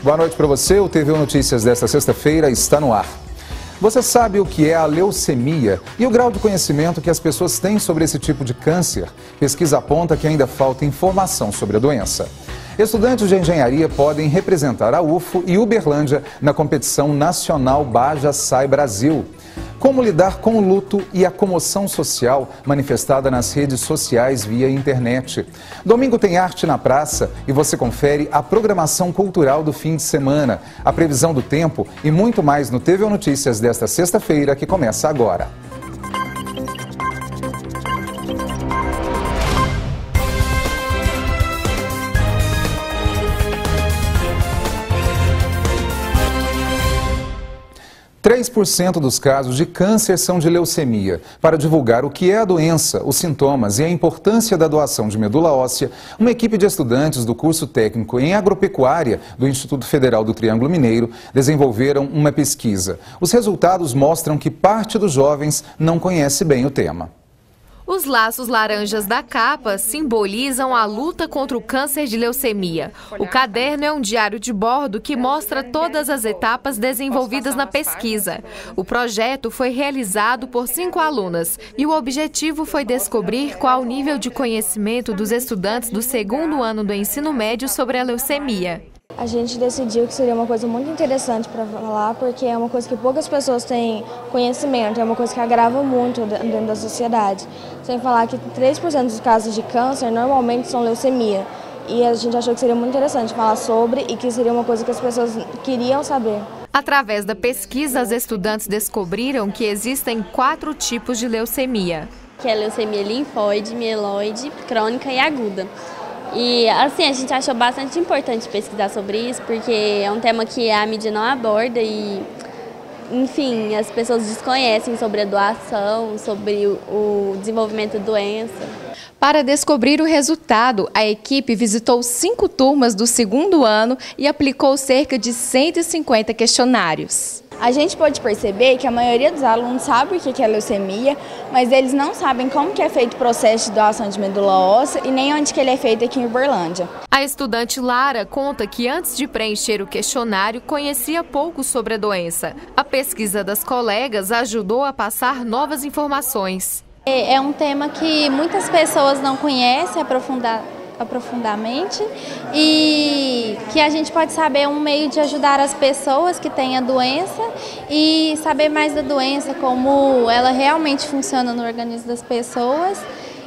Boa noite para você. O TVU Notícias desta sexta-feira está no ar. Você sabe o que é a leucemia e o grau de conhecimento que as pessoas têm sobre esse tipo de câncer? Pesquisa aponta que ainda falta informação sobre a doença. Estudantes de engenharia podem representar a UFO e Uberlândia na competição nacional Baja Sai Brasil. Como lidar com o luto e a comoção social manifestada nas redes sociais via internet. Domingo tem arte na praça e você confere a programação cultural do fim de semana, a previsão do tempo e muito mais no TVU Notícias desta sexta-feira que começa agora. 3% dos casos de câncer são de leucemia. Para divulgar o que é a doença, os sintomas e a importância da doação de medula óssea, uma equipe de estudantes do curso técnico em agropecuária do Instituto Federal do Triângulo Mineiro desenvolveram uma pesquisa. Os resultados mostram que parte dos jovens não conhece bem o tema. Os laços laranjas da capa simbolizam a luta contra o câncer de leucemia. O caderno é um diário de bordo que mostra todas as etapas desenvolvidas na pesquisa. O projeto foi realizado por 5 alunas e o objetivo foi descobrir qual o nível de conhecimento dos estudantes do 2º ano do ensino médio sobre a leucemia. A gente decidiu que seria uma coisa muito interessante para falar, porque é uma coisa que poucas pessoas têm conhecimento, é uma coisa que agrava muito dentro da sociedade. Sem falar que 3% dos casos de câncer normalmente são leucemia. E a gente achou que seria muito interessante falar sobre e que seria uma coisa que as pessoas queriam saber. Através da pesquisa, as estudantes descobriram que existem 4 tipos de leucemia. Que é a leucemia linfóide, mieloide, crônica e aguda. E assim, a gente achou bastante importante pesquisar sobre isso, porque é um tema que a mídia não aborda e, enfim, as pessoas desconhecem sobre a doação, sobre o desenvolvimento da doença. Para descobrir o resultado, a equipe visitou 5 turmas do 2º ano e aplicou cerca de 150 questionários. A gente pode perceber que a maioria dos alunos sabe o que é leucemia, mas eles não sabem como que é feito o processo de doação de medula óssea e nem onde que ele é feito aqui em Uberlândia. A estudante Lara conta que antes de preencher o questionário conhecia pouco sobre a doença. A pesquisa das colegas ajudou a passar novas informações. É um tema que muitas pessoas não conhecem aprofundadamente e que a gente pode saber um meio de ajudar as pessoas que têm a doença e saber mais da doença, como ela realmente funciona no organismo das pessoas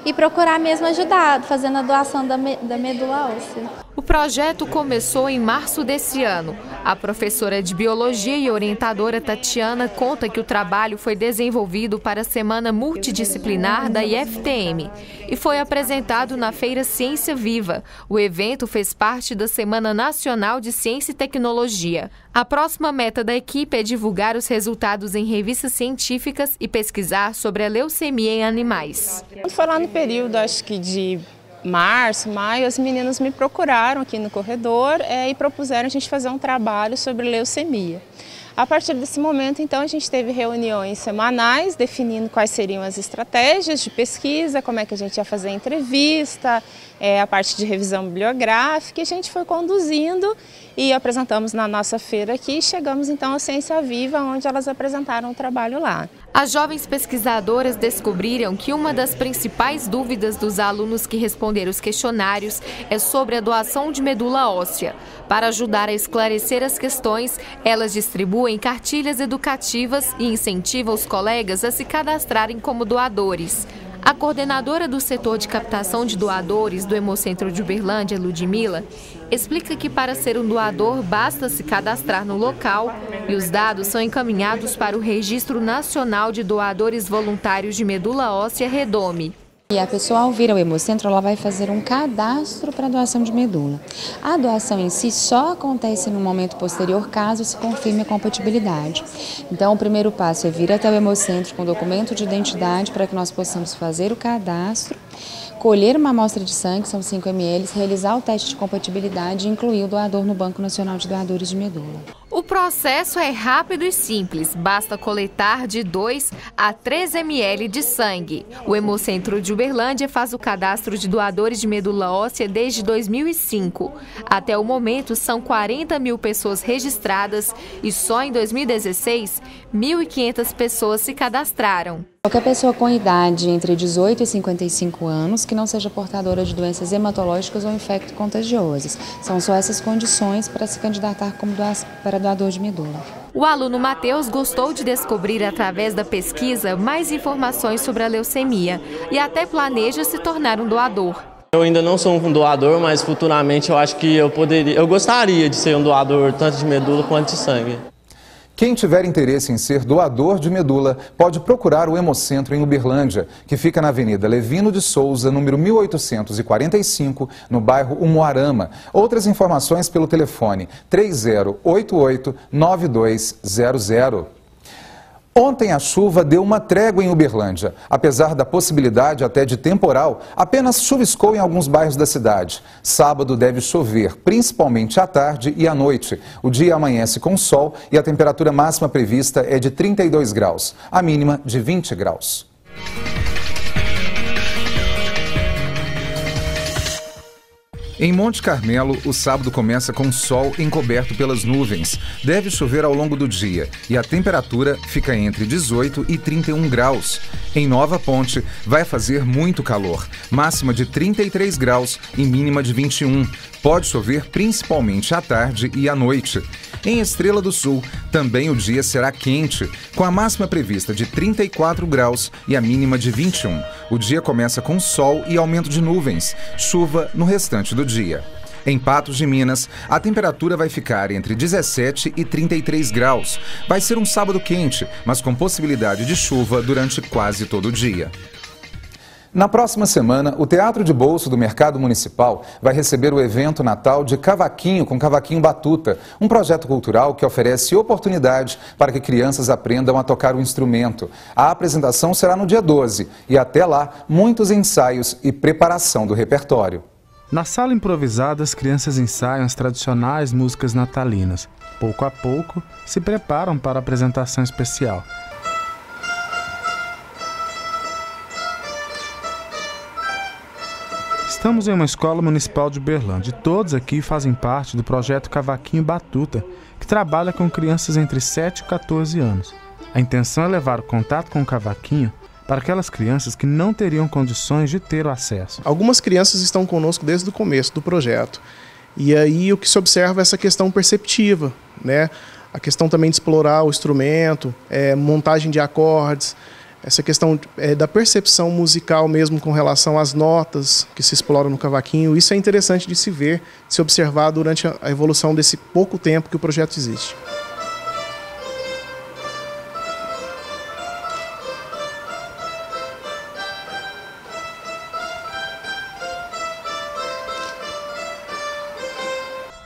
e procurar mesmo ajudar, fazendo a doação da medula óssea. O projeto começou em março desse ano. A professora de biologia e orientadora Tatiana conta que o trabalho foi desenvolvido para a Semana Multidisciplinar da IFTM e foi apresentado na Feira Ciência Viva. O evento fez parte da Semana Nacional de Ciência e Tecnologia. A próxima meta da equipe é divulgar os resultados em revistas científicas e pesquisar sobre a leucemia em animais. Foi lá no período, acho que de março, maio, as meninas me procuraram aqui no corredor e propuseram a gente fazer um trabalho sobre leucemia. A partir desse momento, então, a gente teve reuniões semanais definindo quais seriam as estratégias de pesquisa, como é que a gente ia fazer a entrevista, a parte de revisão bibliográfica, e a gente foi conduzindo e apresentamos na nossa feira aqui e chegamos então à Ciência Viva, onde elas apresentaram o trabalho lá. As jovens pesquisadoras descobriram que uma das principais dúvidas dos alunos que responderam os questionários é sobre a doação de medula óssea. Para ajudar a esclarecer as questões, elas distribuem cartilhas educativas e incentivam os colegas a se cadastrarem como doadores. A coordenadora do setor de captação de doadores do Hemocentro de Uberlândia, Ludmila, explica que para ser um doador basta se cadastrar no local e os dados são encaminhados para o Registro Nacional de Doadores Voluntários de Medula Óssea, REDOME. E a pessoa, ao vir ao Hemocentro, ela vai fazer um cadastro para a doação de medula. A doação em si só acontece no momento posterior, caso se confirme a compatibilidade. Então, o primeiro passo é vir até o Hemocentro com documento de identidade para que nós possamos fazer o cadastro, colher uma amostra de sangue, são 5 ml, realizar o teste de compatibilidade e incluir o doador no Banco Nacional de Doadores de Medula. O O processo é rápido e simples, basta coletar de 2 a 3 ml de sangue. O Hemocentro de Uberlândia faz o cadastro de doadores de medula óssea desde 2005. Até o momento, são 40 mil pessoas registradas e só em 2016, 1.500 pessoas se cadastraram. Qualquer pessoa com idade entre 18 e 55 anos que não seja portadora de doenças hematológicas ou infecto-contagiosas. São só essas condições para se candidatar como doador de medula. O aluno Matheus gostou de descobrir através da pesquisa mais informações sobre a leucemia e até planeja se tornar um doador. Eu ainda não sou um doador, mas futuramente eu acho que eu gostaria de ser um doador tanto de medula quanto de sangue. Quem tiver interesse em ser doador de medula pode procurar o Hemocentro em Uberlândia, que fica na Avenida Levino de Souza, número 1845, no bairro Umuarama. Outras informações pelo telefone 3088-9200. Ontem a chuva deu uma trégua em Uberlândia. Apesar da possibilidade até de temporal, apenas chuviscou em alguns bairros da cidade. Sábado deve chover, principalmente à tarde e à noite. O dia amanhece com sol e a temperatura máxima prevista é de 32 graus, a mínima de 20 graus. Em Monte Carmelo, o sábado começa com sol encoberto pelas nuvens. Deve chover ao longo do dia e a temperatura fica entre 18 e 31 graus. Em Nova Ponte, vai fazer muito calor, máxima de 33 graus e mínima de 21. Pode chover principalmente à tarde e à noite. Em Estrela do Sul, também o dia será quente, com a máxima prevista de 34 graus e a mínima de 21. O dia começa com sol e aumento de nuvens, chuva no restante do dia. Em Patos de Minas, a temperatura vai ficar entre 17 e 33 graus. Vai ser um sábado quente, mas com possibilidade de chuva durante quase todo o dia. Na próxima semana, o Teatro de Bolso do Mercado Municipal vai receber o evento Natal de Cavaquinho com Cavaquinho Batuta, um projeto cultural que oferece oportunidade para que crianças aprendam a tocar o instrumento. A apresentação será no dia 12 e até lá, muitos ensaios e preparação do repertório. Na sala improvisada, as crianças ensaiam as tradicionais músicas natalinas. Pouco a pouco, se preparam para a apresentação especial. Estamos em uma escola municipal de Uberlândia e todos aqui fazem parte do projeto Cavaquinho Batuta, que trabalha com crianças entre 7 e 14 anos. A intenção é levar o contato com o cavaquinho para aquelas crianças que não teriam condições de ter o acesso. Algumas crianças estão conosco desde o começo do projeto. E aí o que se observa é essa questão perceptiva, né? A questão também de explorar o instrumento, montagem de acordes, essa questão da percepção musical mesmo com relação às notas que se exploram no cavaquinho. Isso é interessante de se ver, de se observar durante a evolução desse pouco tempo que o projeto existe.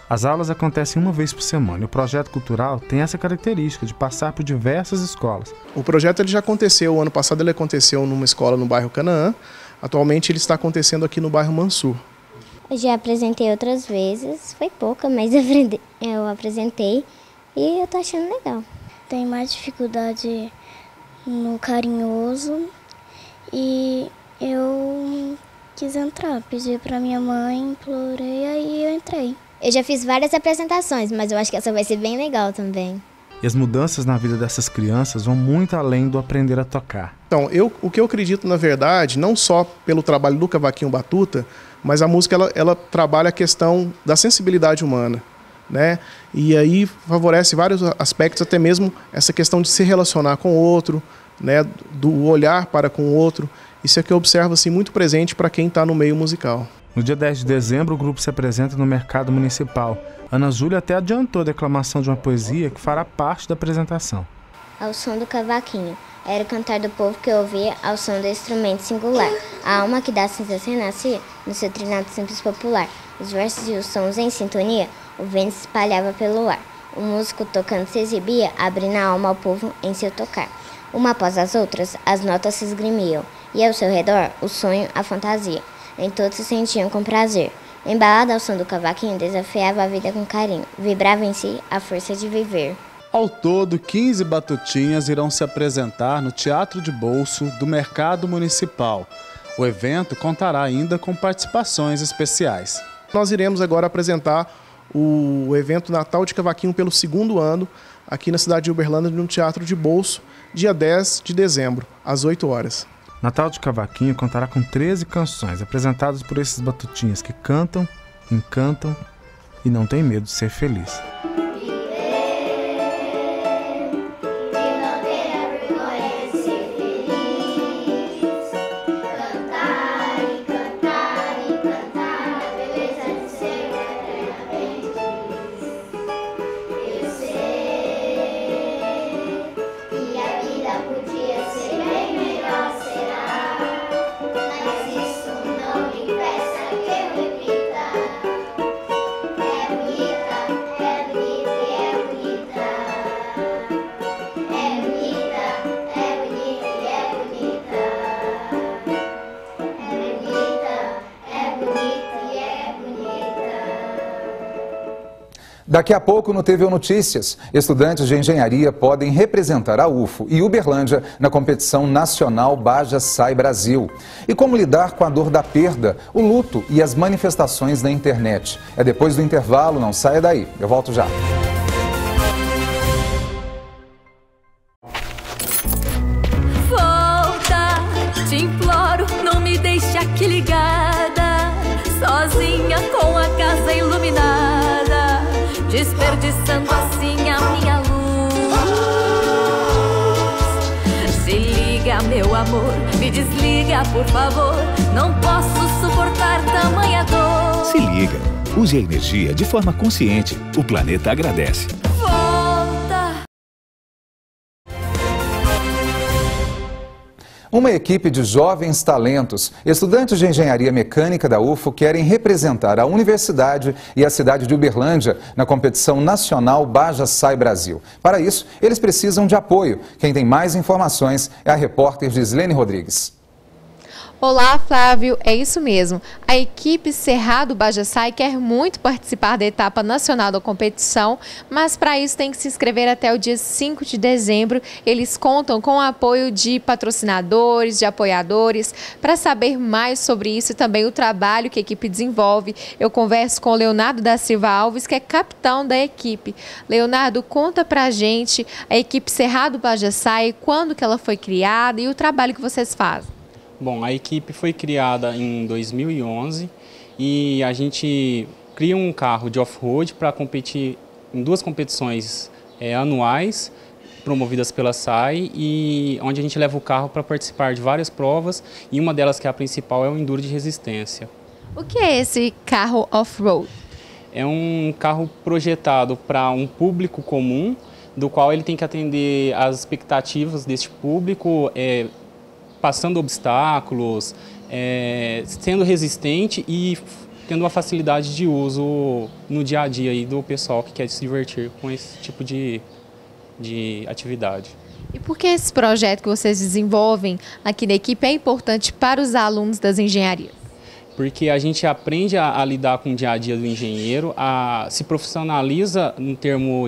As aulas acontecem uma vez por semana e o projeto cultural tem essa característica de passar por diversas escolas. O projeto ele já aconteceu, o ano passado ele aconteceu numa escola no bairro Canaã, atualmente ele está acontecendo aqui no bairro Mansur. Eu já apresentei outras vezes, foi pouca, mas eu apresentei e eu tô achando legal. Tem mais dificuldade no carinhoso e eu quis entrar, pedi pra minha mãe, implorei, aí eu entrei. Eu já fiz várias apresentações, mas eu acho que essa vai ser bem legal também. E as mudanças na vida dessas crianças vão muito além do aprender a tocar. Então, o que eu acredito, na verdade, não só pelo trabalho do Cavaquinho Batuta, mas a música ela trabalha a questão da sensibilidade humana, né? E aí favorece vários aspectos, até mesmo essa questão de se relacionar com o outro, né? Do olhar para com o outro. Isso é que eu observo assim, muito presente para quem está no meio musical. No dia 10 de dezembro, o grupo se apresenta no Mercado Municipal. Ana Júlia até adiantou a declamação de uma poesia que fará parte da apresentação. Ao som do cavaquinho, era o cantar do povo que ouvia ao som do instrumento singular. A alma que da cinza renascia no seu trinado simples popular. Os versos e os sons em sintonia, o vento se espalhava pelo ar. O músico tocando se exibia, abrindo a alma ao povo em seu tocar. Uma após as outras, as notas se esgrimiam, e ao seu redor, o sonho, a fantasia. Nem todos se sentiam com prazer, Embalada ao som do cavaquinho, desafiava a vida com carinho, vibrava em si a força de viver. Ao todo, 15 batutinhas irão se apresentar no Teatro de Bolso do Mercado Municipal. O evento contará ainda com participações especiais. Nós iremos agora apresentar o evento Natal de Cavaquinho pelo 2º ano, aqui na cidade de Uberlândia, no Teatro de Bolso, dia 10 de dezembro, às 8 horas. Natal de Cavaquinho contará com 13 canções apresentadas por esses batutinhas que cantam, encantam e não têm medo de ser feliz. Daqui a pouco no TV Notícias, estudantes de engenharia podem representar a UFO e Uberlândia na competição nacional Baja Sai Brasil. E como lidar com a dor da perda, o luto e as manifestações na internet. É depois do intervalo, não saia daí. Eu volto já. Volta, te imploro, não me deixe aqui ligada, sozinha com a casa iluminada, desperdiçando assim a minha luz. Se liga, meu amor, me desliga, por favor, não posso suportar tamanha dor. Se liga, use a energia de forma consciente, o planeta agradece. Uma equipe de jovens talentos, estudantes de engenharia mecânica da UFO, querem representar a universidade e a cidade de Uberlândia na competição nacional Baja Sai Brasil. Para isso, eles precisam de apoio. Quem tem mais informações é a repórter Gislene Rodrigues. Olá, Flávio, é isso mesmo. A equipe Cerrado Baja Sai quer muito participar da etapa nacional da competição, mas para isso tem que se inscrever até o dia 5 de dezembro. Eles contam com o apoio de patrocinadores, de apoiadores. Para saber mais sobre isso e também o trabalho que a equipe desenvolve, eu converso com o Leonardo da Silva Alves, que é capitão da equipe. Leonardo, conta pra gente a equipe Cerrado Baja Sai, quando que ela foi criada e o trabalho que vocês fazem. Bom, a equipe foi criada em 2011 e a gente cria um carro de off-road para competir em 2 competições anuais promovidas pela SAI, e onde a gente leva o carro para participar de várias provas, e uma delas, que é a principal, é o Enduro de Resistência. O que é esse carro off-road? É um carro projetado para um público comum, do qual ele tem que atender às expectativas deste público, passando obstáculos, sendo resistente e tendo uma facilidade de uso no dia a dia aí do pessoal que quer se divertir com esse tipo de atividade. E por que esse projeto que vocês desenvolvem aqui da equipe é importante para os alunos das engenharias? Porque a gente aprende a lidar com o dia a dia do engenheiro, se profissionaliza no termo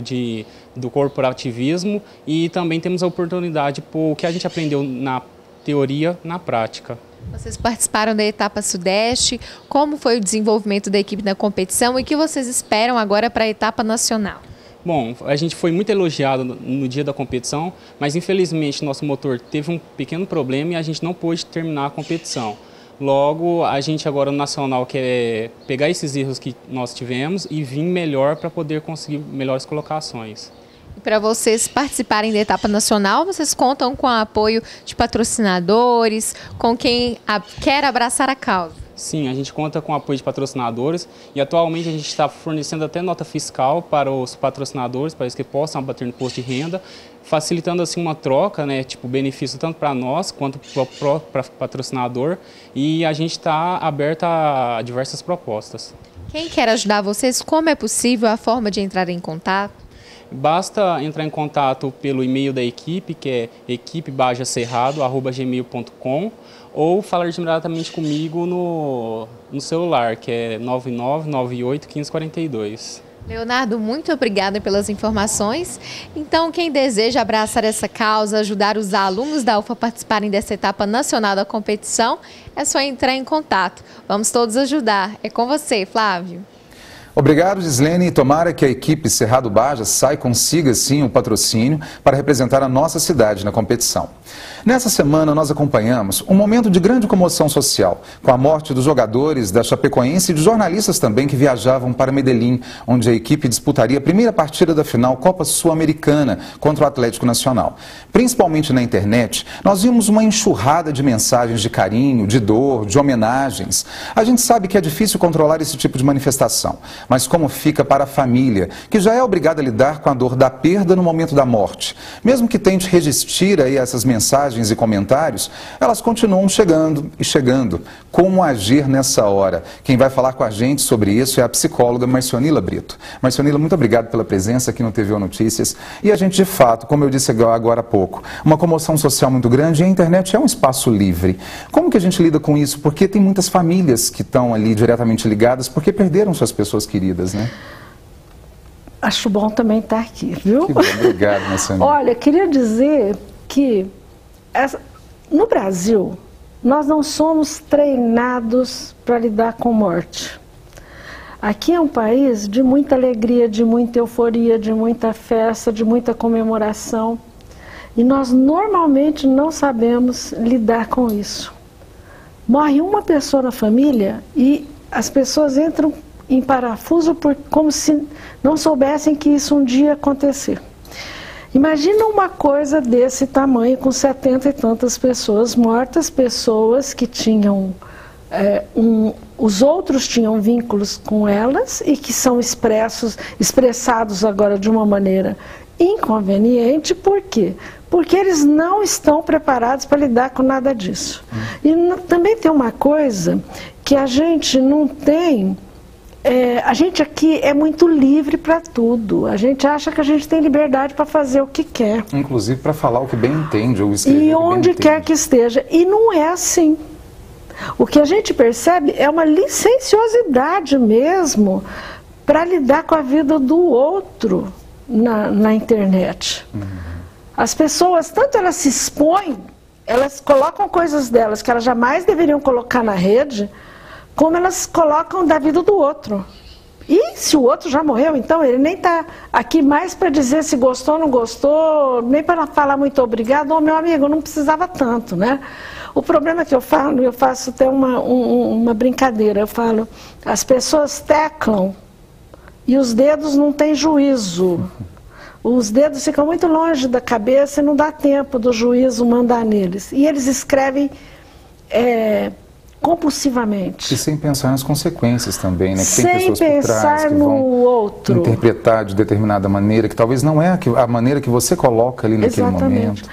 do corporativismo, e também temos a oportunidade de pôr o que a gente aprendeu na teoria na prática. Vocês participaram da etapa Sudeste, como foi o desenvolvimento da equipe na competição e o que vocês esperam agora para a etapa nacional? Bom, a gente foi muito elogiado no dia da competição, mas infelizmente nosso motor teve um pequeno problema e a gente não pôde terminar a competição. Logo, a gente agora no nacional quer pegar esses erros que nós tivemos e vir melhor para poder conseguir melhores colocações. Para vocês participarem da etapa nacional, vocês contam com o apoio de patrocinadores, com quem quer abraçar a causa? Sim, a gente conta com o apoio de patrocinadores e atualmente a gente está fornecendo até nota fiscal para os patrocinadores, para que possam abater no imposto de renda, facilitando assim uma troca, né, tipo benefício tanto para nós quanto para o patrocinador, e a gente está aberto a diversas propostas. Quem quer ajudar vocês, como é possível a forma de entrar em contato? Basta entrar em contato pelo e-mail da equipe, que é equipebajacerrado@gmail.com, ou falar diretamente comigo no celular, que é 9998-1542. Leonardo, muito obrigada pelas informações. Então, quem deseja abraçar essa causa, ajudar os alunos da UFA a participarem dessa etapa nacional da competição, é só entrar em contato. Vamos todos ajudar. É com você, Flávio. Obrigado, Gislene, e tomara que a equipe Cerrado Bajas consiga sim um patrocínio para representar a nossa cidade na competição. Nessa semana nós acompanhamos um momento de grande comoção social, com a morte dos jogadores da Chapecoense e de jornalistas também que viajavam para Medellín, onde a equipe disputaria a primeira partida da final Copa Sul-Americana contra o Atlético Nacional. Principalmente na internet, nós vimos uma enxurrada de mensagens de carinho, de dor, de homenagens. A gente sabe que é difícil controlar esse tipo de manifestação. Mas como fica para a família, que já é obrigada a lidar com a dor da perda no momento da morte? Mesmo que tente resistir a essas mensagens e comentários, elas continuam chegando e chegando. Como agir nessa hora? Quem vai falar com a gente sobre isso é a psicóloga Marcionila Brito. Marcionila, muito obrigado pela presença aqui no TVO Notícias. E a gente, de fato, como eu disse agora há pouco, uma comoção social muito grande e a internet é um espaço livre. Como que a gente lida com isso? Porque tem muitas famílias que estão ali diretamente ligadas porque perderam suas pessoas queridas, né? Acho bom também estar aqui, viu? Que bom, obrigado, Marcionila. Olha, queria dizer que no Brasil, nós não somos treinados para lidar com morte. Aqui é um país de muita alegria, de muita euforia, de muita festa, de muita comemoração. E nós normalmente não sabemos lidar com isso. Morre uma pessoa na família e as pessoas entram em parafuso como se não soubessem que isso um dia ia acontecer. Imagina uma coisa desse tamanho com 70 e tantas pessoas mortas, pessoas que tinham, os outros tinham vínculos com elas e que são expressados agora de uma maneira inconveniente. Por quê? Porque eles não estão preparados para lidar com nada disso. E também tem uma coisa que a gente não tem. A gente aqui é muito livre para tudo. A gente acha que a gente tem liberdade para fazer o que quer. Inclusive para falar o que bem entende ou escrever e onde quer que esteja. E não é assim. O que a gente percebe é uma licenciosidade mesmo para lidar com a vida do outro na internet. As pessoas, tanto elas se expõem, elas colocam coisas delas que elas jamais deveriam colocar na rede, como elas colocam da vida do outro. E se o outro já morreu, então ele nem está aqui mais para dizer se gostou ou não gostou, nem para falar muito obrigado, ou meu amigo, não precisava tanto, né? O problema que eu faço até uma brincadeira, eu falo, as pessoas teclam e os dedos não têm juízo. Os dedos ficam muito longe da cabeça e não dá tempo do juízo mandar neles. E eles escrevem compulsivamente. E sem pensar nas consequências também, né? Que sem tem pessoas por trás que vão outro. interpretar de determinada maneira, que talvez não é a maneira que você coloca ali naquele momento.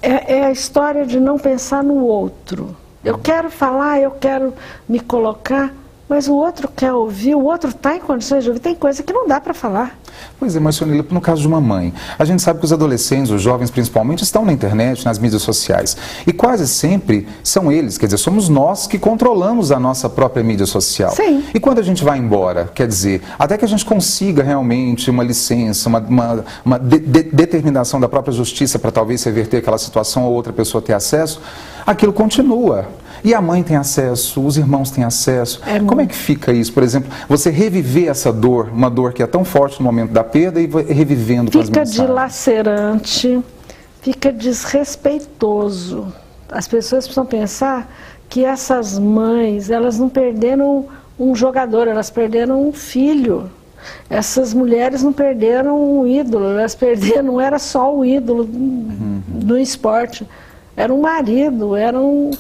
É a história de não pensar no outro. Eu quero falar, eu quero me colocar, mas o outro quer ouvir, o outro está em condições de ouvir. Tem coisa que não dá para falar. Pois é, Marcionila, no caso de uma mãe, a gente sabe que os adolescentes, os jovens principalmente, estão na internet, nas mídias sociais. E quase sempre são eles, quer dizer, somos nós que controlamos a nossa própria mídia social. Sim. E quando a gente vai embora, quer dizer, até que a gente consiga realmente uma licença, uma determinação da própria justiça para talvez reverter aquela situação ou outra pessoa ter acesso, aquilo continua. E a mãe tem acesso, os irmãos têm acesso. Como é que fica isso? Por exemplo, você reviver essa dor, uma dor que é tão forte no momento da perda e revivendo com as mensagens. Fica dilacerante, fica desrespeitoso. As pessoas precisam pensar que essas mães, elas não perderam um jogador, elas perderam um filho. Essas mulheres não perderam um ídolo, elas perderam, não era só o ídolo do esporte, era um marido, era um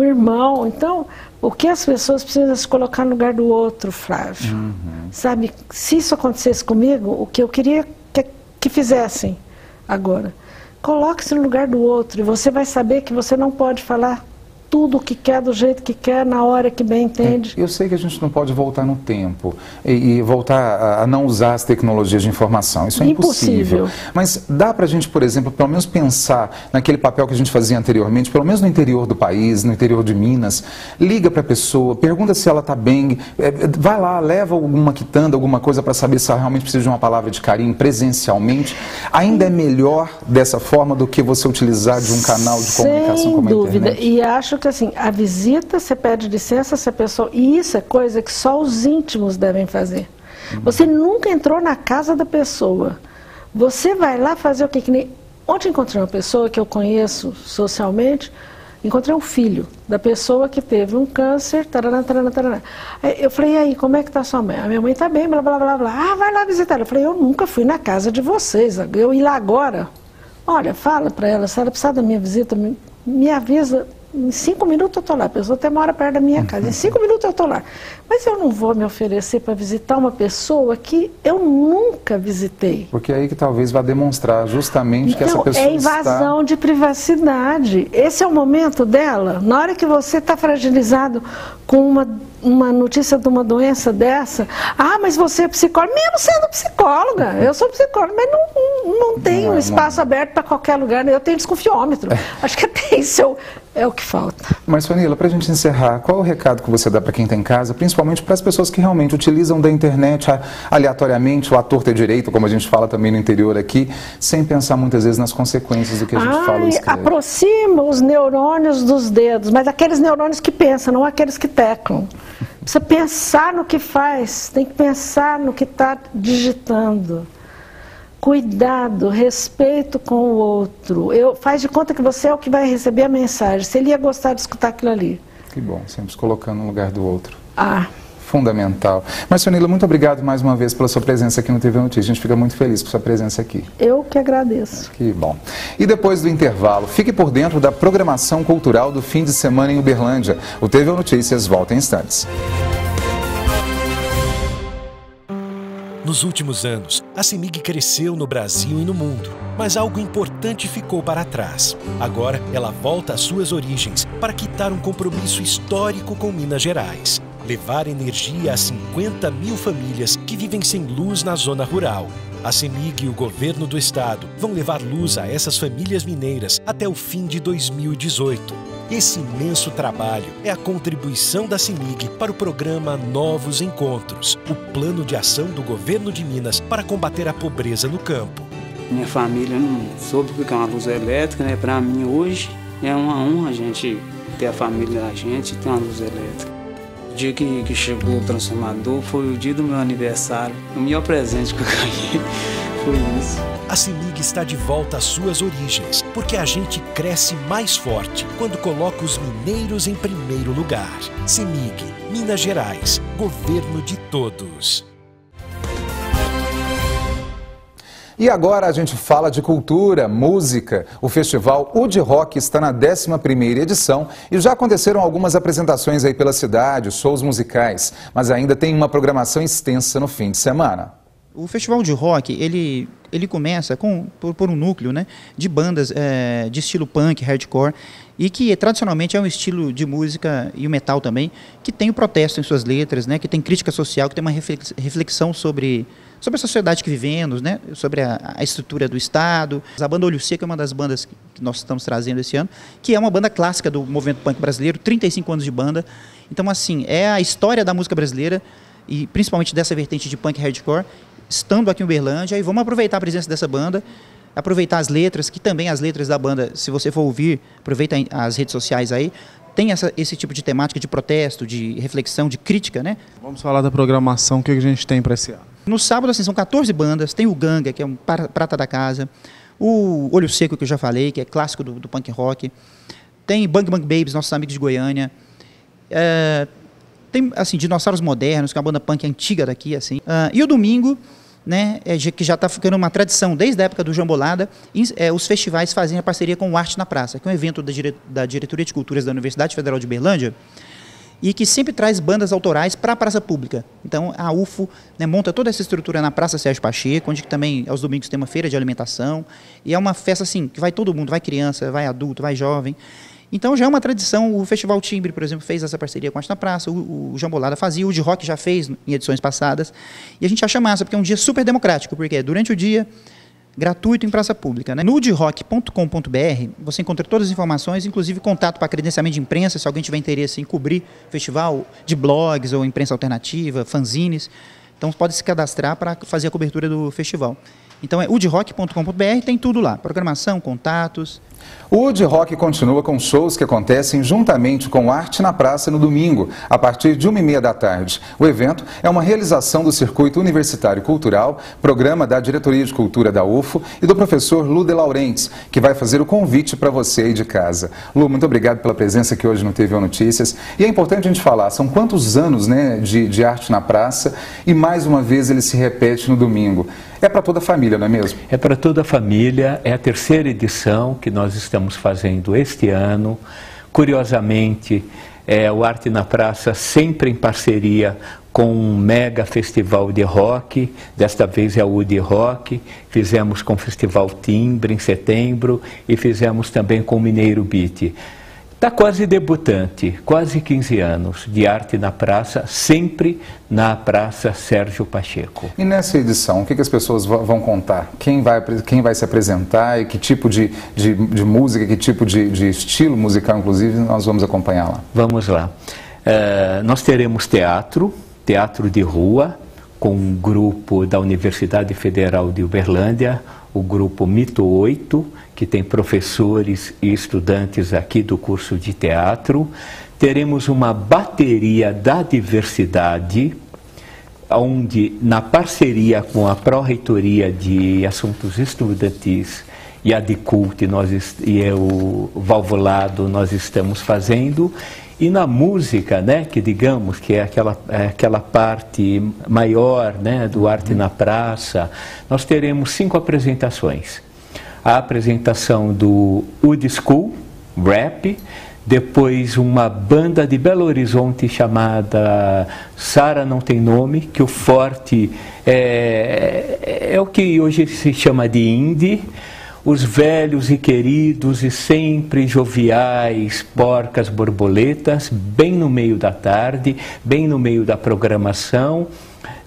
irmão. Então, o que as pessoas precisam se colocar no lugar do outro, Flávio. Sabe, se isso acontecesse comigo, o que eu queria que fizessem agora, coloque-se no lugar do outro e você vai saber que você não pode falar tudo o que quer, do jeito que quer, na hora que bem entende. Eu sei que a gente não pode voltar no tempo e voltar a não usar as tecnologias de informação. Isso é impossível. Mas dá para a gente, por exemplo, pelo menos pensar naquele papel que a gente fazia anteriormente, pelo menos no interior do país, no interior de Minas, liga para a pessoa, pergunta se ela está bem, vai lá, leva alguma quitanda, alguma coisa para saber se ela realmente precisa de uma palavra de carinho presencialmente. Ainda é melhor dessa forma do que você utilizar de um canal de comunicação como a internet. Sem dúvida. E acho que assim, a visita, você pede licença se a pessoa... E isso é coisa que só os íntimos devem fazer. Você nunca entrou na casa da pessoa. Você vai lá fazer o quê? Que nem... Ontem encontrei uma pessoa que eu conheço socialmente, encontrei um filho da pessoa que teve um câncer, tarará, tarará, tarará. Eu falei, e aí, como é que está sua mãe? A minha mãe está bem, blá, blá, blá, blá. Ah, vai lá visitar ela. Eu falei, eu nunca fui na casa de vocês, eu ir lá agora. Olha, fala para ela, se ela precisar da minha visita, me avisa, em 5 minutos eu estou lá, a pessoa até mora perto da minha casa, em 5 minutos eu estou lá. Mas eu não vou me oferecer para visitar uma pessoa que eu nunca visitei. Porque é aí que talvez vá demonstrar justamente que essa pessoa é invasão de privacidade. Esse é o momento dela, na hora que você está fragilizado com uma notícia de uma doença dessa, ah, mas você é psicóloga, mesmo sendo psicóloga, eu sou psicóloga, mas não tenho espaço aberto para qualquer lugar, eu tenho desconfiômetro, acho que até isso é o que falta. Mas, Fanila, para a gente encerrar, qual é o recado que você dá para quem está em casa, principalmente para as pessoas que realmente utilizam da internet aleatoriamente, ou à torta e direito, como a gente fala também no interior aqui, sem pensar muitas vezes nas consequências do que a gente fala e escreve? Aproxima os neurônios dos dedos, mas aqueles neurônios que pensam, não aqueles que teclam. Precisa pensar no que faz, tem que pensar no que está digitando. Cuidado, respeito com o outro. Faz de conta que você é o que vai receber a mensagem. Se ele ia gostar de escutar aquilo ali. Que bom, sempre se colocando no lugar do outro. Fundamental. Mas, Fanila, muito obrigado mais uma vez pela sua presença aqui no TV Notícias. A gente fica muito feliz com a sua presença aqui. Eu que agradeço. Que bom. E depois do intervalo, fique por dentro da programação cultural do fim de semana em Uberlândia. O TV Notícias volta em instantes. Nos últimos anos, a CEMIG cresceu no Brasil e no mundo, mas algo importante ficou para trás. Agora, ela volta às suas origens para quitar um compromisso histórico com Minas Gerais. Levar energia a 50 mil famílias que vivem sem luz na zona rural. A CEMIG e o governo do estado vão levar luz a essas famílias mineiras até o fim de 2018. Esse imenso trabalho é a contribuição da CEMIG para o programa Novos Encontros, o plano de ação do governo de Minas para combater a pobreza no campo. Minha família não soube o que é uma luz elétrica, né? Para mim hoje é uma honra a gente ter a família da gente e ter uma luz elétrica. O dia que chegou o transformador foi o dia do meu aniversário. O melhor presente que eu ganhei foi isso. A CEMIG está de volta às suas origens, porque a gente cresce mais forte quando coloca os mineiros em primeiro lugar. CEMIG, Minas Gerais, governo de todos. E agora a gente fala de cultura, música. O festival UD Rock está na 11ª edição e já aconteceram algumas apresentações aí pela cidade, shows musicais, mas ainda tem uma programação extensa no fim de semana. O Festival de Rock, ele começa por um núcleo, né, de bandas de estilo punk, hardcore, e que tradicionalmente é um estilo de música, e o metal também, que tem o protesto em suas letras, né, que tem crítica social, que tem uma reflexão sobre a sociedade que vivemos, né, sobre a estrutura do Estado. A banda Olho Seco é uma das bandas que nós estamos trazendo esse ano, que é uma banda clássica do movimento punk brasileiro, 35 anos de banda. Então, assim, é a história da música brasileira, e principalmente dessa vertente de punk hardcore, estando aqui em Uberlândia, e vamos aproveitar a presença dessa banda, aproveitar as letras, que também as letras da banda, se você for ouvir, aproveita as redes sociais aí, tem esse tipo de temática de protesto, de reflexão, de crítica, né? Vamos falar da programação, o que a gente tem para esse ano? No sábado, assim, são 14 bandas, tem o Ganga, que é um prata da casa, o Olho Seco, que eu já falei, que é clássico do punk rock, tem Bang Bang Babies, nossos amigos de Goiânia, tem, assim, Dinossauros Modernos, que é uma banda punk antiga daqui, assim, e o domingo, né, que já está ficando uma tradição desde a época do Jambolada, os festivais fazem a parceria com o Arte na Praça, que é um evento da Diretoria de Culturas da Universidade Federal de Uberlândia, e que sempre traz bandas autorais para a praça pública. Então, a UFO, né, monta toda essa estrutura na Praça Sérgio Pacheco, onde também, aos domingos, tem uma feira de alimentação, e é uma festa, assim, que vai todo mundo, vai criança, vai adulto, vai jovem, Então já é uma tradição, o Festival Timbre, por exemplo, fez essa parceria com a Arte na Praça, o Jambolada fazia, o de Rock já fez em edições passadas, e a gente acha massa, porque é um dia super democrático, porque é durante o dia, gratuito em praça pública. Né? No udrock.com.br você encontra todas as informações, inclusive contato para credenciamento de imprensa, se alguém tiver interesse em cobrir o festival, de blogs ou imprensa alternativa, fanzines, então pode se cadastrar para fazer a cobertura do festival. Então é udrock.com.br, tem tudo lá, programação, contatos. O Udi Rock continua com shows que acontecem juntamente com Arte na Praça no domingo, a partir de 1h30 da tarde. O evento é uma realização do Circuito Universitário Cultural, programa da Diretoria de Cultura da UFO e do professor Lu de Laurentes, que vai fazer o convite para você aí de casa. Lu, muito obrigado pela presença aqui hoje no TVO Notícias. E é importante a gente falar, são quantos anos, né, de Arte na Praça e mais uma vez ele se repete no domingo. É para toda a família, não é mesmo? É para toda a família, é a terceira edição que nós estamos fazendo este ano. Curiosamente, o Arte na Praça sempre em parceria com um mega festival de rock, desta vez é o Udi Rock, fizemos com o Festival Timbre em setembro e fizemos também com o Mineiro Beat. Está quase debutante, quase 15 anos de Arte na Praça, sempre na Praça Sérgio Pacheco. E nessa edição, o que as pessoas vão contar? Quem vai se apresentar e que tipo de música, que tipo de estilo musical, inclusive, nós vamos acompanhar lá? Vamos lá. Nós teremos teatro de rua, com um grupo da Universidade Federal de Uberlândia, o grupo Mito 8, que tem professores e estudantes aqui do curso de teatro. Teremos uma bateria da diversidade, onde, na parceria com a Pró-Reitoria de Assuntos Estudantis e a DICULT e o Valvulado, nós estamos fazendo. E na música, né, que digamos que é aquela parte maior, né, do Arte na Praça, nós teremos 5 apresentações. A apresentação do Udi School, rap, depois uma banda de Belo Horizonte chamada Sara Não Tem Nome, que o forte é o que hoje se chama de indie. Os velhos e queridos e sempre joviais Porcas Borboletas, bem no meio da tarde, bem no meio da programação.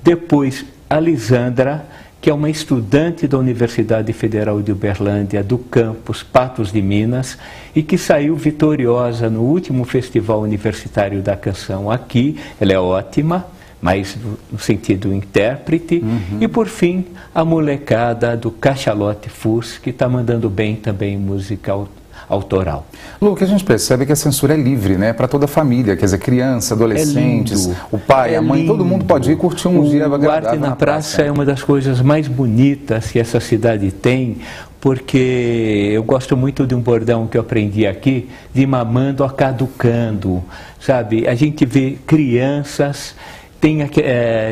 Depois, a Lisandra, que é uma estudante da Universidade Federal de Uberlândia, do campus Patos de Minas, e que saiu vitoriosa no último Festival Universitário da Canção aqui. Ela é ótima, mas no sentido intérprete. E, por fim, a molecada do Cachalote Fus, que está mandando bem também música autoral. Lu, o que a gente percebe é que a censura é livre, né? Para toda a família, quer dizer, criança, adolescentes, o pai, a mãe, todo mundo pode ir curtir um dia agradável. O Arte na Praça é uma das coisas mais bonitas que essa cidade tem, porque eu gosto muito de um bordão que eu aprendi aqui, de mamando a caducando, sabe? A gente vê crianças, tem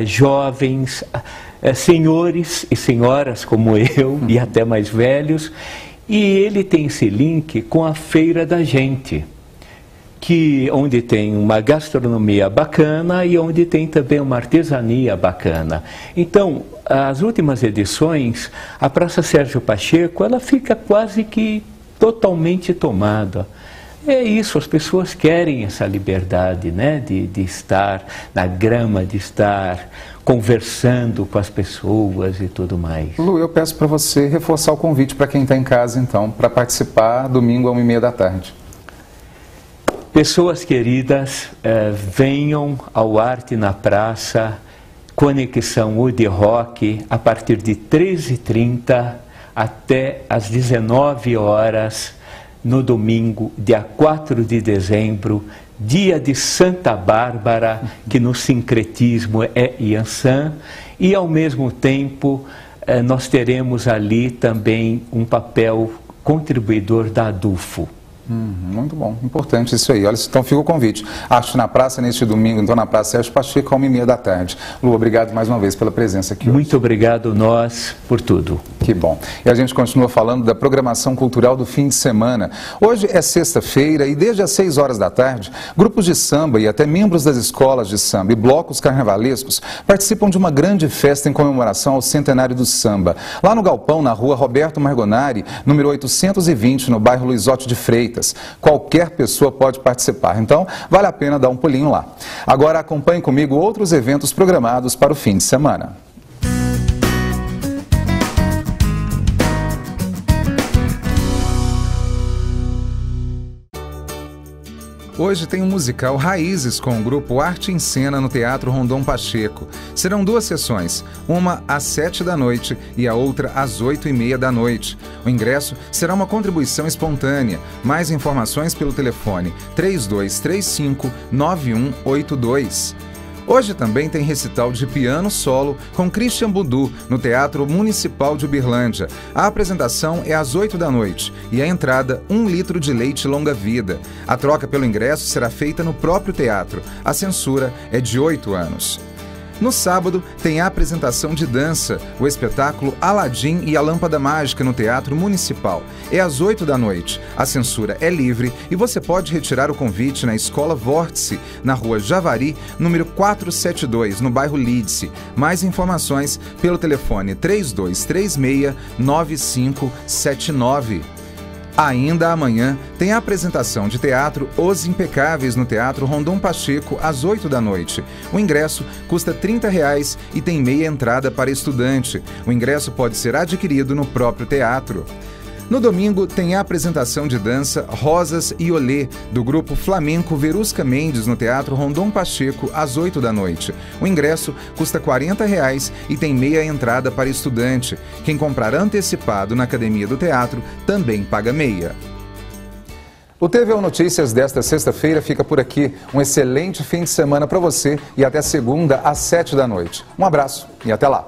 jovens, senhores e senhoras como eu, e até mais velhos, e ele tem esse link com a Feira da Gente, onde tem uma gastronomia bacana e onde tem também uma artesania bacana. Então, as últimas edições, a Praça Sérgio Pacheco, ela fica quase que totalmente tomada. É isso, as pessoas querem essa liberdade, né, de estar na grama, de estar conversando com as pessoas e tudo mais. Lu, eu peço para você reforçar o convite para quem está em casa, então, para participar domingo às 1h30 da tarde. Pessoas queridas, venham ao Arte na Praça, Conexão Udi Rock, a partir de 13h30 até às 19 horas, no domingo, dia 4 de dezembro, dia de Santa Bárbara, que no sincretismo é Iansã, e ao mesmo tempo nós teremos ali também um papel contribuidor da ADUFO. Muito bom, importante isso aí. Olha, então fica o convite. Arte na Praça neste domingo, então na Praça Sérgio Pacheco, às 1h30 da tarde. Lu, obrigado mais uma vez pela presença aqui hoje. Muito obrigado nós por tudo. Que bom. E a gente continua falando da programação cultural do fim de semana. Hoje é sexta-feira e desde as 6 horas da tarde, grupos de samba e até membros das escolas de samba e blocos carnavalescos participam de uma grande festa em comemoração ao centenário do samba. Lá no Galpão, na rua Roberto Margonari, número 820, no bairro Luizotti de Freitas. Qualquer pessoa pode participar, então vale a pena dar um pulinho lá. Agora acompanhe comigo outros eventos programados para o fim de semana. Hoje tem um musical Raízes com o grupo Arte em Cena no Teatro Rondon Pacheco. Serão 2 sessões, uma às 7 da noite e a outra às 8h30 da noite. O ingresso será uma contribuição espontânea. Mais informações pelo telefone 3235-9182. Hoje também tem recital de piano solo com Christian Budu no Teatro Municipal de Uberlândia. A apresentação é às 8 da noite e a entrada 1 litro de leite longa-vida. A troca pelo ingresso será feita no próprio teatro. A censura é de 8 anos. No sábado, tem a apresentação de dança, o espetáculo Aladim e a Lâmpada Mágica no Teatro Municipal. É às 8 da noite. A censura é livre e você pode retirar o convite na Escola Vórtice, na rua Javari, número 472, no bairro Lídice. Mais informações pelo telefone 3236-9579. Ainda amanhã tem a apresentação de teatro Os Impecáveis no Teatro Rondon Pacheco às 8 da noite. O ingresso custa R$ 30 e tem meia entrada para estudante. O ingresso pode ser adquirido no próprio teatro. No domingo tem a apresentação de dança Rosas e Olê, do grupo flamenco Verusca Mendes no Teatro Rondon Pacheco às 8 da noite. O ingresso custa R$ 40 e tem meia entrada para estudante. Quem comprar antecipado na Academia do Teatro também paga meia. O TVU Notícias desta sexta-feira fica por aqui. Um excelente fim de semana para você e até segunda às 7 da noite. Um abraço e até lá.